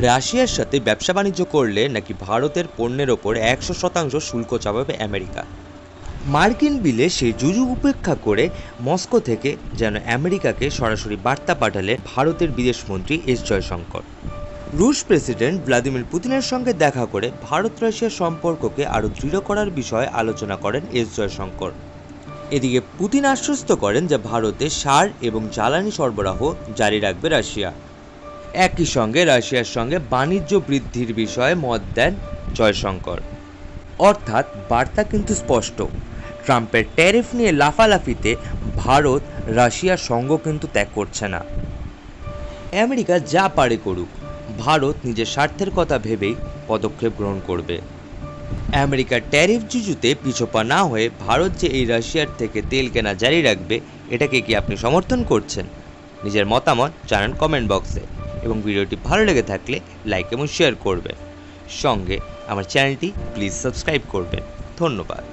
রাশিয়ার সাথে ব্যবসা বাণিজ্য করলে নাকি ভারতের পণ্যের ওপর 100% শুল্ক চাপাবে আমেরিকা। মার্কিন বিলে সেই যুযুগ উপেক্ষা করে মস্কো থেকে যেন আমেরিকাকে সরাসরি বার্তা পাঠালেন ভারতের বিদেশমন্ত্রী এস জয়শঙ্কর। রুশ প্রেসিডেন্ট ভ্লাদিমির পুতিনের সঙ্গে দেখা করে ভারত রাশিয়ার সম্পর্ককে আরও দৃঢ় করার বিষয়ে আলোচনা করেন এস জয়শঙ্কর। এদিকে পুতিন আশ্বস্ত করেন যে ভারতে সার এবং জ্বালানি সরবরাহ জারি রাখবে রাশিয়া। একই সঙ্গে রাশিয়ার সঙ্গে বাণিজ্য বৃদ্ধির বিষয়ে মত দেন জয়শঙ্কর। অর্থাৎ বার্তা কিন্তু স্পষ্ট, ট্রাম্পের ট্যারিফ নিয়ে লাফালাফিতে ভারত রাশিয়ার সঙ্গ কিন্তু ত্যাগ করছে না। আমেরিকা যা পারে করুক, ভারত নিজের স্বার্থের কথা ভেবেই পদক্ষেপ গ্রহণ করবে। আমেরিকার ট্যারিফ যুযুতে পিছপা না হয়ে ভারত যে এই রাশিয়ার থেকে তেল কেনা জারি রাখবে, এটাকে কি আপনি সমর্থন করছেন? নিজের মতামত জানান কমেন্ট বক্সে, এবং ভিডিওটি ভালো লেগে থাকলে লাইক এবং শেয়ার করবেন। সঙ্গে আমার চ্যানেলটি প্লিজ সাবস্ক্রাইব করবেন। ধন্যবাদ।